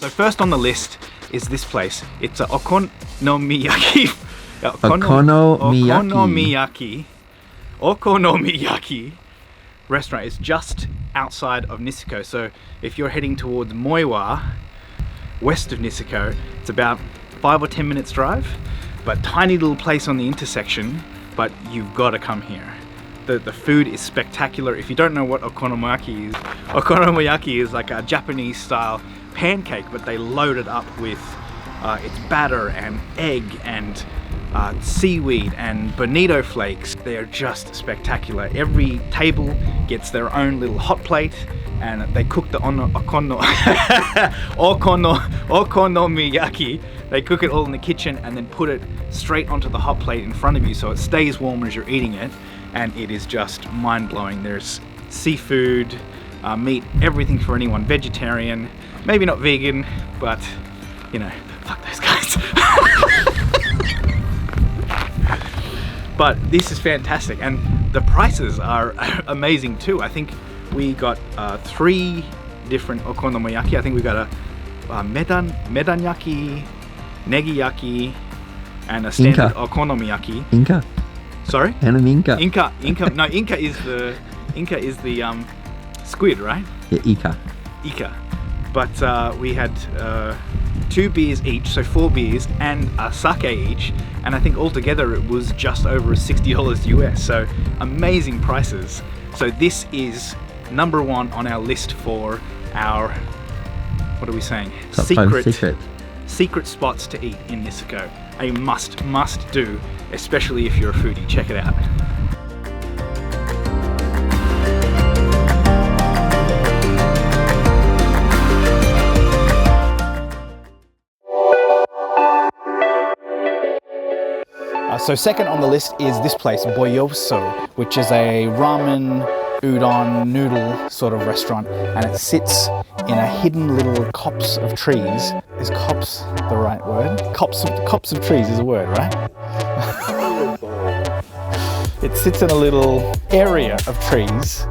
So first on the list is this place. It's a Okonomiyaki. Okonomiyaki restaurant. It's just outside of Niseko. So if you're heading towards Moiwa, west of Niseko, it's about 5 or 10 minutes drive, but tiny little place on the intersection, but you've got to come here. The food is spectacular. If you don't know what okonomiyaki is like a Japanese style pancake, but they load it up with its batter and egg and seaweed and bonito flakes. They are just spectacular. Every table gets their own little hot plate, and they cook the okonomiyaki. They cook it all in the kitchen and then put it straight onto the hot plate in front of you, so it stays warm as you're eating it, and it is just mind-blowing. There's seafood, meat, everything for anyone. Vegetarian, maybe not vegan, but you know, fuck those guys. But this is fantastic, and the prices are amazing too. I think we got 3 different okonomiyaki. I think we got a medanyaki, negiyaki, and a standard okonomiyaki. Inca. Sorry? And an Inca. Inca. No, Inca is the squid, right? Yeah, Ica. Ica. But we had 2 beers each, so 4 beers, and a sake each, and I think altogether it was just over $60 US, so amazing prices. So this is number 1 on our list for our, what are we saying? Top 5 secret spots to eat in Niseko. A must do, especially if you're a foodie. Check it out. So second on the list is this place, Boyoso, which is a ramen, udon, noodle sort of restaurant, and it sits in a hidden little copse of trees. Is copse the right word? Copse of trees is a word, right? It sits in a little area of trees,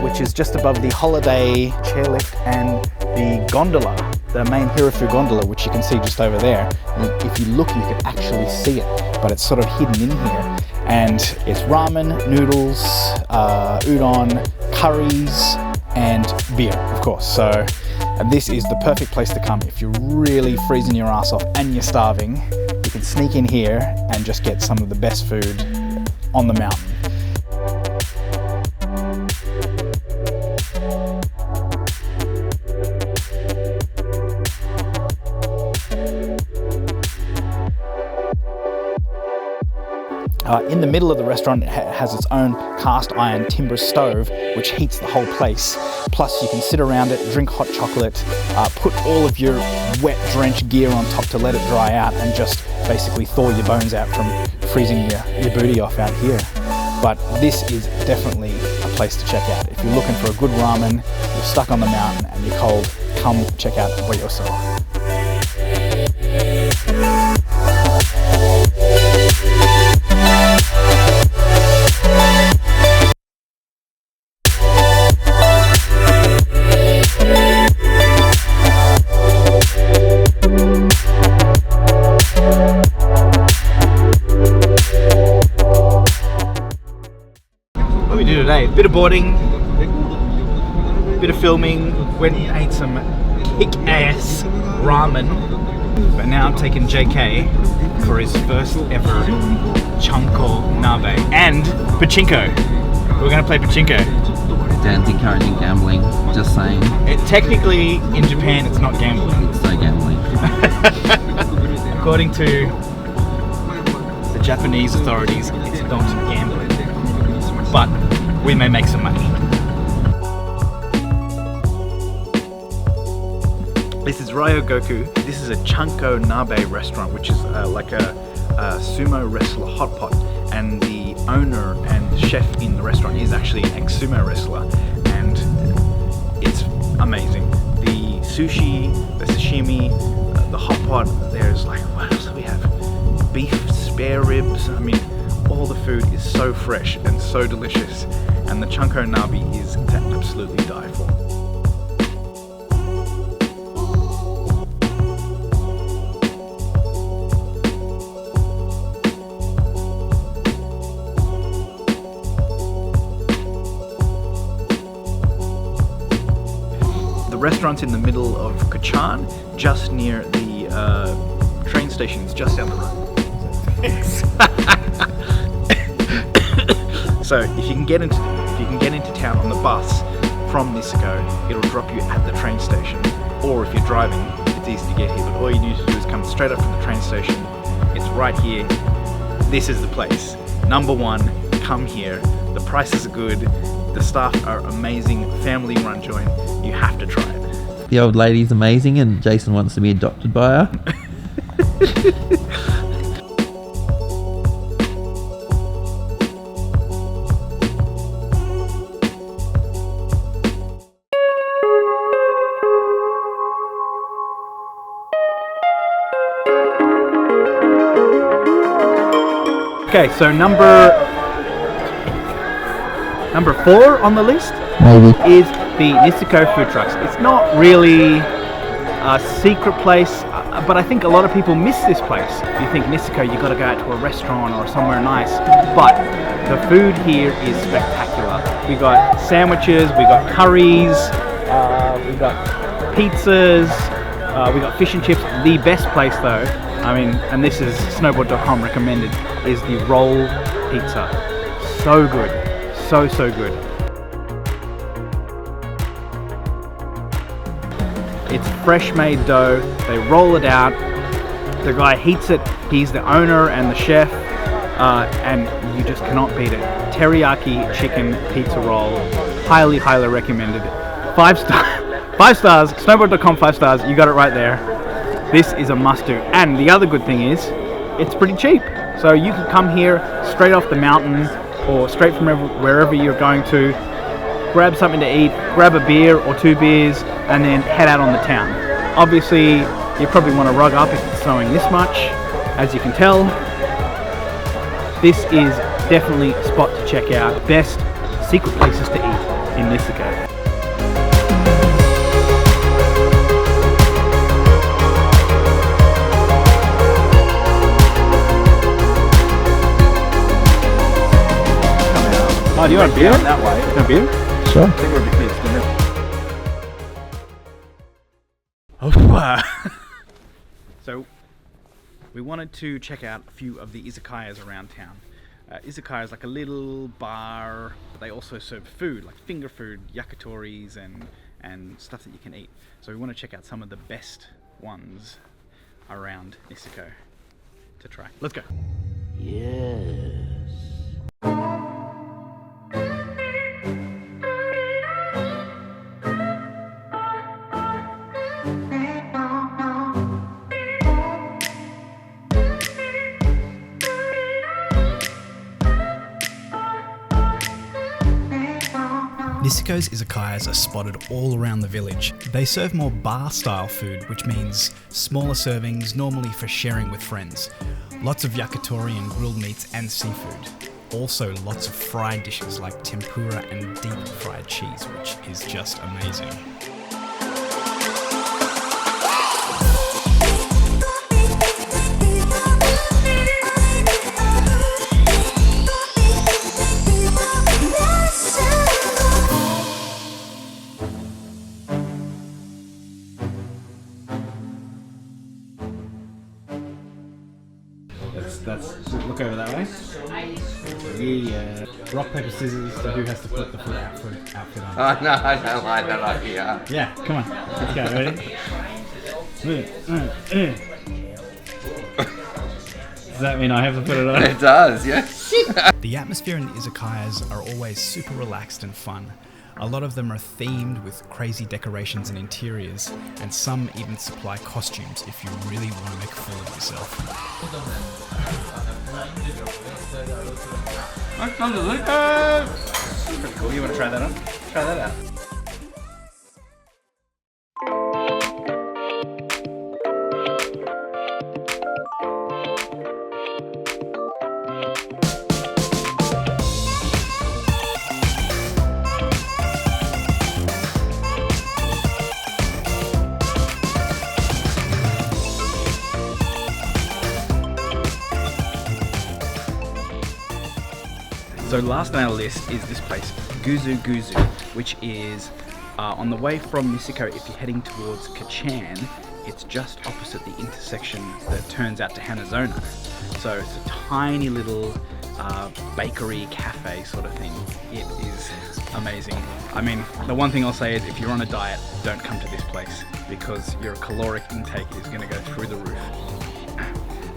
which is just above the holiday chairlift and the gondola, the main Hirafu gondola, which you can see just over there. And if you look, you can actually see it, but it's sort of hidden in here. And it's ramen, noodles, udon, curries, and beer, of course. So this is the perfect place to come if you're really freezing your ass off and you're starving. You can sneak in here and just get some of the best food on the mountain. In the middle of the restaurant, it has its own cast iron timber stove, which heats the whole place. Plus, you can sit around it, drink hot chocolate, put all of your wet, drenched gear on top to let it dry out, and just basically thaw your bones out from freezing your booty off out here. But this is definitely a place to check out. If you're looking for a good ramen, you're stuck on the mountain and you're cold, come check out Boyoso. What we do today? Bit of boarding, bit of filming, went and ate some kick-ass ramen. But now I'm taking JK for his first ever chanko nabe and pachinko. We're gonna play pachinko. Dan's encouraging gambling, just saying. Technically, in Japan, it's not gambling. It's so gambling. According to the Japanese authorities, it's not gambling. But we may make some money. This is Ryogoku. This is a chanko nabe restaurant, which is like a sumo wrestler hot pot. And the owner and the chef in the restaurant is actually an ex-sumo wrestler. And it's amazing. The sushi, the sashimi, the hot pot, there's like, what else do we have? Beef spare ribs. I mean, all the food is so fresh and so delicious. And the chanko nabe is to absolutely die for. the restaurant's in the middle of Kutchan, just near the train station. It's just down the road. So if you can get into town on the bus from Niseko, it'll drop you at the train station. Or if you're driving, it's easy to get here. But all you need to do is come straight up from the train station. It's right here. This is the place. Number one, come here. The prices are good. The staff are amazing. Family-run joint. You have to try it. The old lady's amazing, and Jason wants to be adopted by her. Okay, so number 4 on the list Maybe. is the Niseko food trucks. It's not really a secret place, but I think a lot of people miss this place. You think Niseko, you got to go out to a restaurant or somewhere nice, but the food here is spectacular. We got sandwiches, we got curries, we got pizzas, we got fish and chips. The best place though, I mean, and this is snowboard.com recommended, is the roll pizza. So good. So good. It's fresh made dough. They roll it out. The guy heats it. He's the owner and the chef, and you just cannot beat it. Teriyaki chicken pizza roll. Highly recommended. 5 stars. Snowboard.com 5 stars. You got it right there. This is a must do. And the other good thing is, it's pretty cheap. So you can come here straight off the mountain or straight from wherever you're going to, grab something to eat, grab a beer or 2 beers, and then head out on the town. Obviously, you probably want to rug up if it's snowing this much. As you can tell, this is definitely a spot to check out. Best secret places to eat in Niseko. Oh, do you want a beer? That way. You want a beer? Sure. I think we're a bit missed, isn't it? So, we wanted to check out a few of the izakayas around town. Izakaya is like a little bar, but they also serve food, like finger food, yakitoris, and stuff that you can eat. So we want to check out some of the best ones around Niseko to try. Let's go. Yes. Niseko's izakayas are spotted all around the village. They serve more bar-style food, which means smaller servings, normally for sharing with friends. Lots of yakitori and grilled meats and seafood. Also lots of fried dishes like tempura and deep fried cheese, which is just amazing. That's look over that way. Yeah. Rock, paper, scissors. So who has to put the outfit on? Oh no, I don't like that idea. Yeah, come on. Let's go. Ready? Does that mean I have to put it on? It does, yes. The atmosphere in the izakayas are always super relaxed and fun. A lot of them are themed with crazy decorations and interiors, and some even supply costumes if you really want to make a fool of yourself. Pretty cool. You want to try that on? Try that out. So last on our list is this place, Buzu Guzzi, which is On the way from Niseko, if you're heading towards Kutchan, it's just opposite the intersection that turns out to Hanazono. So it's a tiny little bakery cafe sort of thing. It is amazing. I mean, the one thing I'll say is if you're on a diet, don't come to this place because your caloric intake is going to go through the roof.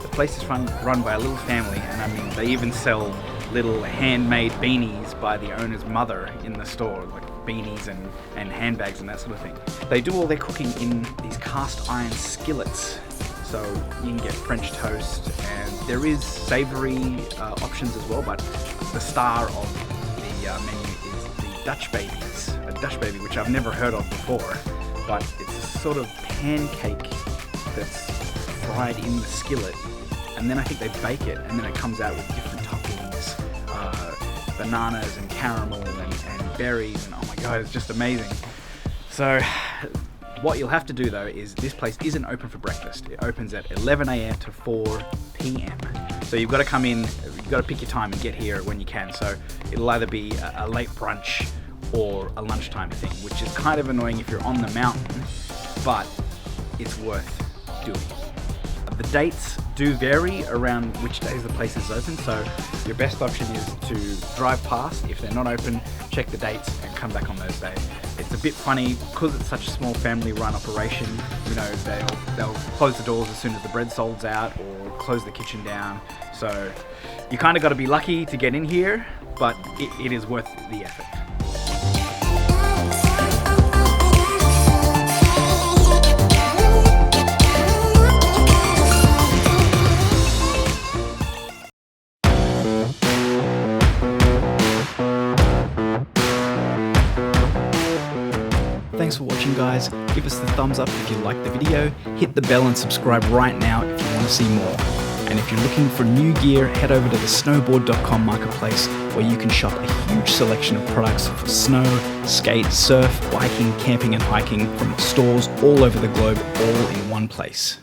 The place is run by a little family, and I mean, they even sell little handmade beanies by the owner's mother in the store, like beanies and handbags and that sort of thing. They do all their cooking in these cast iron skillets, so you can get French toast, and there is savoury options as well, but the star of the menu is the Dutch babies, a Dutch baby which I've never heard of before, but it's a sort of pancake that's fried in the skillet, and then I think they bake it, and then it comes out with different toppings, bananas and caramel and berries, and oh my god, it's just amazing. So what you'll have to do though is this place isn't open for breakfast. It opens at 11 a.m. to 4 p.m. So you've got to come in, you've got to pick your time and get here when you can. So it'll either be a late brunch or a lunchtime thing, which is kind of annoying if you're on the mountain, but it's worth doing. The dates do vary around which days the place is open, so your best option is to drive past. If they're not open, check the dates and come back on those days. It's a bit funny because it's such a small family-run operation. You know, they'll close the doors as soon as the bread sold's out, or close the kitchen down. So you kind of got to be lucky to get in here, but it is worth the effort. Thanks for watching, guys. Give us the thumbs up if you like the video, hit the bell and subscribe right now if you want to see more. And if you're looking for new gear, head over to the snowboard.com marketplace, where you can shop a huge selection of products for snow, skate, surf, biking, camping and hiking from stores all over the globe, all in one place.